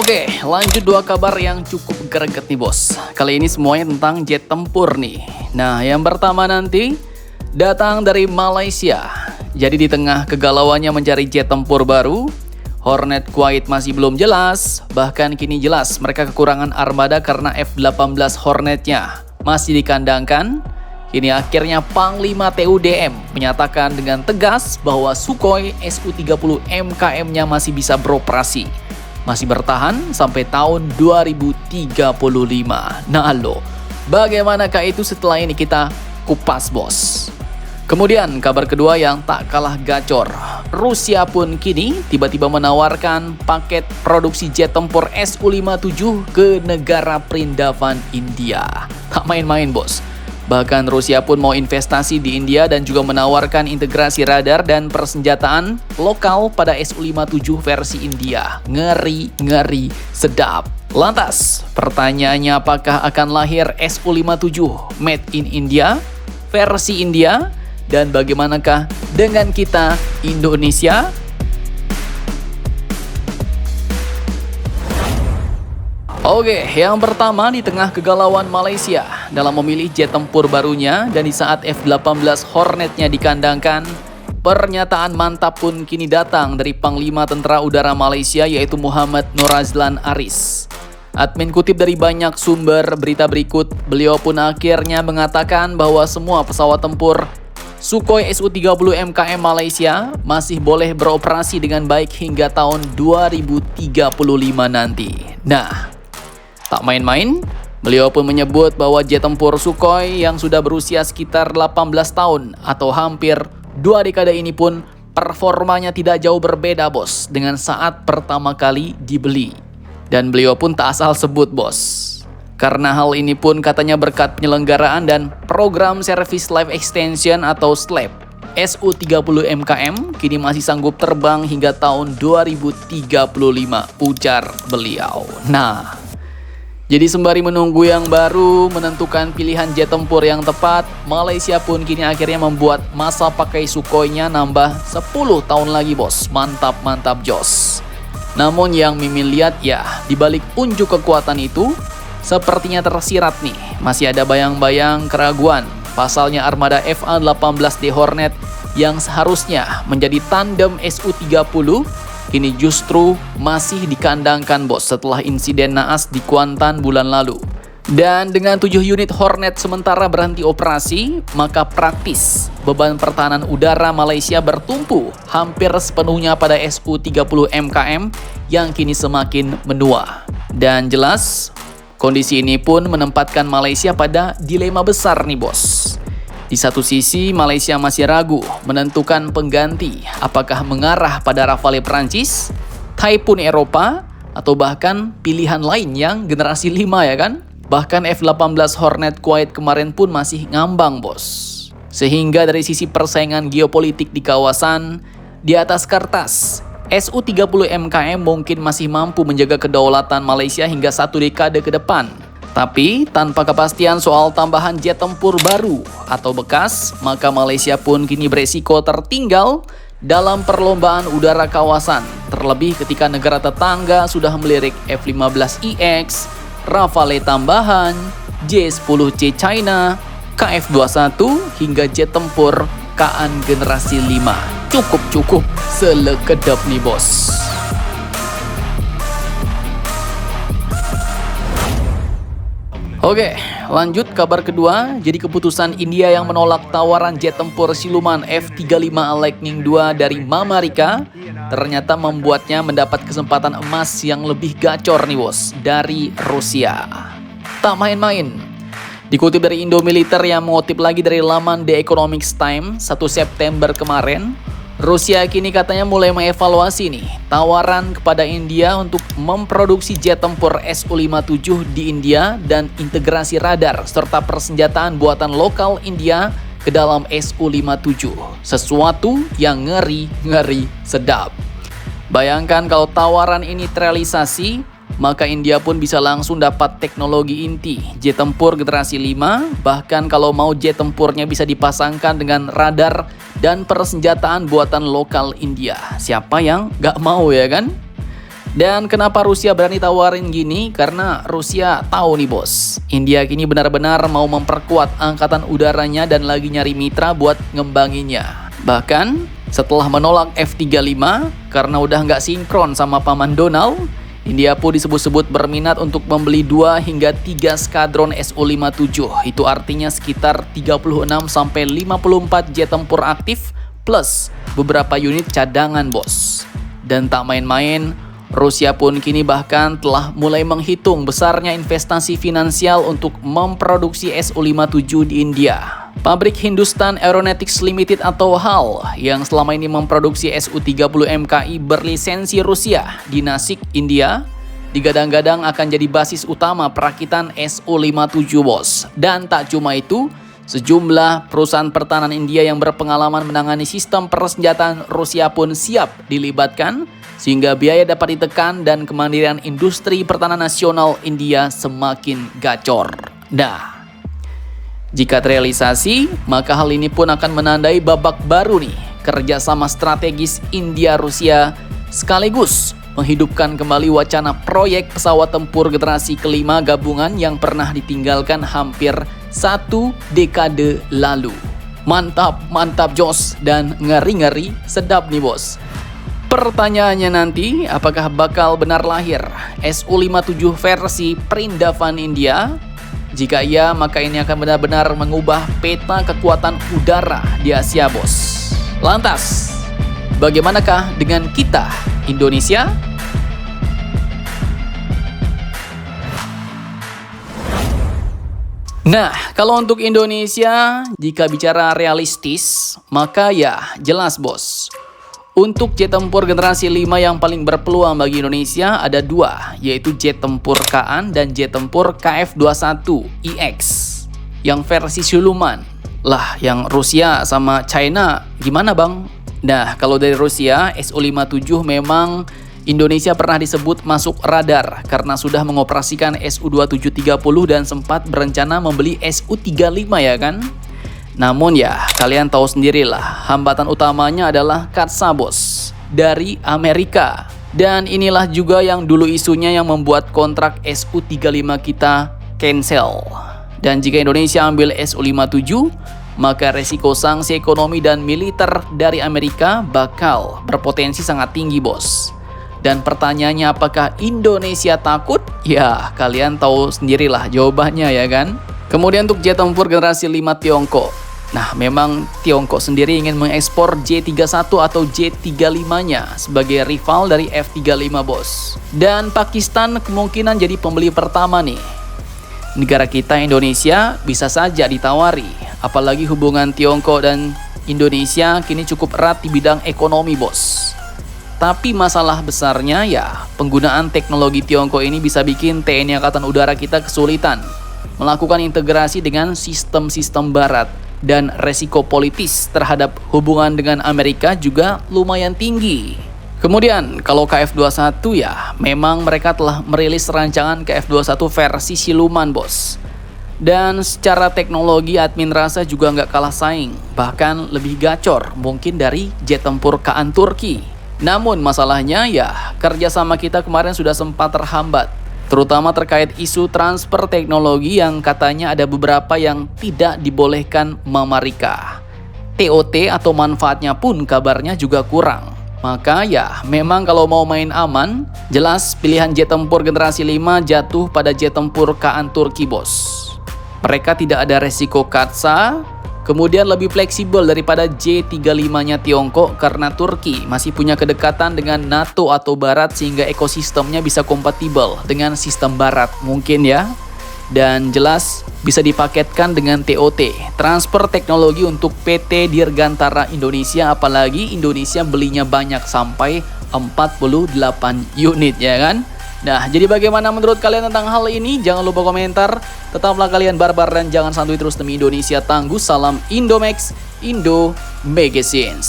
Oke, lanjut dua kabar yang cukup greget nih bos. Kali ini semuanya tentang jet tempur nih. Nah, yang pertama nanti datang dari Malaysia. Jadi di tengah kegalauannya mencari jet tempur baru, Hornet Kuwait masih belum jelas. Bahkan kini jelas mereka kekurangan armada karena F-18 Hornetnya masih dikandangkan. Kini akhirnya Panglima TUDM menyatakan dengan tegas bahwa Sukhoi Su-30 MKM-nya masih bisa beroperasi. Masih bertahan sampai tahun 2035. Nah lo, bagaimanakah itu setelah ini kita kupas bos. Kemudian kabar kedua yang tak kalah gacor. Rusia pun kini tiba-tiba menawarkan paket produksi jet tempur Su-57 ke negara perindavan India. Tak main-main bos. Bahkan Rusia pun mau investasi di India dan juga menawarkan integrasi radar dan persenjataan lokal pada Su-57 versi India. Ngeri, sedap. Lantas, pertanyaannya apakah akan lahir Su-57 made in India, versi India? Dan bagaimanakah dengan kita Indonesia? Oke, yang pertama di tengah kegalauan Malaysia dalam memilih jet tempur barunya dan di saat F-18 Hornetnya dikandangkan, pernyataan mantap pun kini datang dari Panglima Tentara Udara Malaysia yaitu Muhammad Norazlan Aris. Admin kutip dari banyak sumber berita berikut, beliau pun akhirnya mengatakan bahwa semua pesawat tempur Sukhoi Su-30 MKM Malaysia masih boleh beroperasi dengan baik hingga tahun 2035 nanti. Nah, tak main-main, beliau pun menyebut bahwa jet tempur Sukhoi yang sudah berusia sekitar 18 tahun atau hampir 2 dekade ini pun performanya tidak jauh berbeda bos dengan saat pertama kali dibeli. Dan beliau pun tak asal sebut bos. Karena hal ini pun katanya berkat penyelenggaraan dan program Service Life Extension atau SLEP. Su-30 MKM kini masih sanggup terbang hingga tahun 2035, ujar beliau. Nah, jadi sembari menunggu yang baru, menentukan pilihan jet tempur yang tepat, Malaysia pun kini akhirnya membuat masa pakai Sukhoi-nya nambah 10 tahun lagi bos. Mantap jos. Namun yang Mimin lihat ya, dibalik unjuk kekuatan itu, sepertinya tersirat nih, masih ada bayang-bayang keraguan. Pasalnya armada FA-18D Hornet yang seharusnya menjadi tandem Su-30 kini justru masih dikandangkan bos setelah insiden naas di Kuantan bulan lalu. Dan dengan 7 unit Hornet sementara berhenti operasi, maka praktis beban pertahanan udara Malaysia bertumpu hampir sepenuhnya pada Su-30 MKM yang kini semakin menua. Dan jelas, kondisi ini pun menempatkan Malaysia pada dilema besar nih bos. Di satu sisi Malaysia masih ragu menentukan pengganti apakah mengarah pada Rafale Prancis, Typhoon Eropa, atau bahkan pilihan lain yang generasi 5 ya kan? Bahkan F-18 Hornet Kuwait kemarin pun masih ngambang bos. Sehingga dari sisi persaingan geopolitik di kawasan, di atas kertas Su-30 MKM mungkin masih mampu menjaga kedaulatan Malaysia hingga 1 dekade ke depan. Tapi tanpa kepastian soal tambahan jet tempur baru atau bekas, maka Malaysia pun kini beresiko tertinggal dalam perlombaan udara kawasan. Terlebih ketika negara tetangga sudah melirik F-15EX, Rafale tambahan, J-10C China, KF-21 hingga jet tempur Kaan generasi 5. Cukup selekedap nih bos. Oke, lanjut kabar kedua. Jadi keputusan India yang menolak tawaran jet tempur siluman F-35 Lightning II dari Mamarika ternyata membuatnya mendapat kesempatan emas yang lebih gacor nih bos dari Rusia. Tak main-main. Dikutip dari Indomiliter yang mengutip lagi dari laman The Economics Times 1 September kemarin, Rusia kini katanya mulai mengevaluasi nih tawaran kepada India untuk memproduksi jet tempur Su-57 di India dan integrasi radar serta persenjataan buatan lokal India ke dalam Su-57. Sesuatu yang ngeri sedap. Bayangkan kalau tawaran ini terrealisasi, maka India pun bisa langsung dapat teknologi inti jet tempur generasi 5. Bahkan kalau mau jet tempurnya bisa dipasangkan dengan radar dan persenjataan buatan lokal India. Siapa yang gak mau ya kan? Dan kenapa Rusia berani tawarin gini? Karena Rusia tahu nih bos, India kini benar-benar mau memperkuat angkatan udaranya dan lagi nyari mitra buat ngembanginnya. Bahkan setelah menolak F-35 karena udah nggak sinkron sama paman Donald, India pun disebut-sebut berminat untuk membeli 2 hingga 3 skadron Su-57. Itu artinya sekitar 36-54 jet tempur aktif plus beberapa unit cadangan bos. Dan tak main-main, Rusia pun kini bahkan telah mulai menghitung besarnya investasi finansial untuk memproduksi Su-57 di India. Pabrik Hindustan Aeronautics Limited atau HAL yang selama ini memproduksi Su-30 MKI berlisensi Rusia di Nasik, India, digadang-gadang akan jadi basis utama perakitan Su-57 bos. Dan tak cuma itu, sejumlah perusahaan pertahanan India yang berpengalaman menangani sistem persenjataan Rusia pun siap dilibatkan, sehingga biaya dapat ditekan dan kemandirian industri pertahanan nasional India semakin gacor. Nah, jika terrealisasi, maka hal ini pun akan menandai babak baru nih kerjasama strategis India-Rusia, sekaligus menghidupkan kembali wacana proyek pesawat tempur generasi kelima gabungan yang pernah ditinggalkan hampir 1 dekade lalu. Mantap, mantap jos, dan ngeri-ngeri sedap nih bos. Pertanyaannya nanti, apakah bakal benar lahir Su-57 versi Prindavan India? Jika iya, maka ini akan benar-benar mengubah peta kekuatan udara di Asia bos. Lantas, bagaimanakah dengan kita, Indonesia? Nah, kalau untuk Indonesia, jika bicara realistis, maka ya jelas bos. Untuk jet tempur generasi 5 yang paling berpeluang bagi Indonesia ada 2, yaitu jet tempur KAAN dan jet tempur KF-21EX yang versi siluman. Lah, yang Rusia sama China gimana bang? Nah, kalau dari Rusia, Su-57 memang Indonesia pernah disebut masuk radar karena sudah mengoperasikan Su-2730 dan sempat berencana membeli Su-35 ya kan? Namun ya, kalian tahu sendirilah, hambatan utamanya adalah CATSA bos, dari Amerika. Dan inilah juga yang dulu isunya yang membuat kontrak Su-35 kita cancel. Dan jika Indonesia ambil Su-57, maka resiko sanksi ekonomi dan militer dari Amerika bakal berpotensi sangat tinggi bos. Dan pertanyaannya, apakah Indonesia takut? Ya, kalian tahu sendirilah jawabannya ya kan? Kemudian untuk jet tempur generasi 5 Tiongkok. Nah, memang Tiongkok sendiri ingin mengekspor J-31 atau J-35-nya sebagai rival dari F-35 bos. Dan Pakistan kemungkinan jadi pembeli pertama nih. Negara kita Indonesia bisa saja ditawari, apalagi hubungan Tiongkok dan Indonesia kini cukup erat di bidang ekonomi bos. Tapi masalah besarnya ya, penggunaan teknologi Tiongkok ini bisa bikin TNI Angkatan Udara kita kesulitan melakukan integrasi dengan sistem-sistem barat. Dan resiko politis terhadap hubungan dengan Amerika juga lumayan tinggi. Kemudian kalau KF-21 ya, memang mereka telah merilis rancangan KF-21 versi siluman bos. Dan secara teknologi admin rasa juga nggak kalah saing, bahkan lebih gacor mungkin dari jet tempur KAAN Turki. Namun masalahnya ya, kerjasama kita kemarin sudah sempat terhambat, terutama terkait isu transfer teknologi yang katanya ada beberapa yang tidak dibolehkan memarika. TOT atau manfaatnya pun kabarnya juga kurang. Maka ya, memang kalau mau main aman, jelas pilihan jet tempur generasi 5 jatuh pada jet tempur KAAN Turki bos. Mereka tidak ada resiko CATSA, kemudian lebih fleksibel daripada J-35-nya Tiongkok karena Turki masih punya kedekatan dengan NATO atau Barat sehingga ekosistemnya bisa kompatibel dengan sistem Barat mungkin ya. Dan jelas bisa dipaketkan dengan TOT, transfer teknologi untuk PT Dirgantara Indonesia, apalagi Indonesia belinya banyak sampai 48 unit ya kan. Nah, jadi bagaimana menurut kalian tentang hal ini? Jangan lupa komentar. Tetaplah kalian barbar dan jangan santuy terus demi Indonesia tangguh. Salam Indomax, Indo Magazines.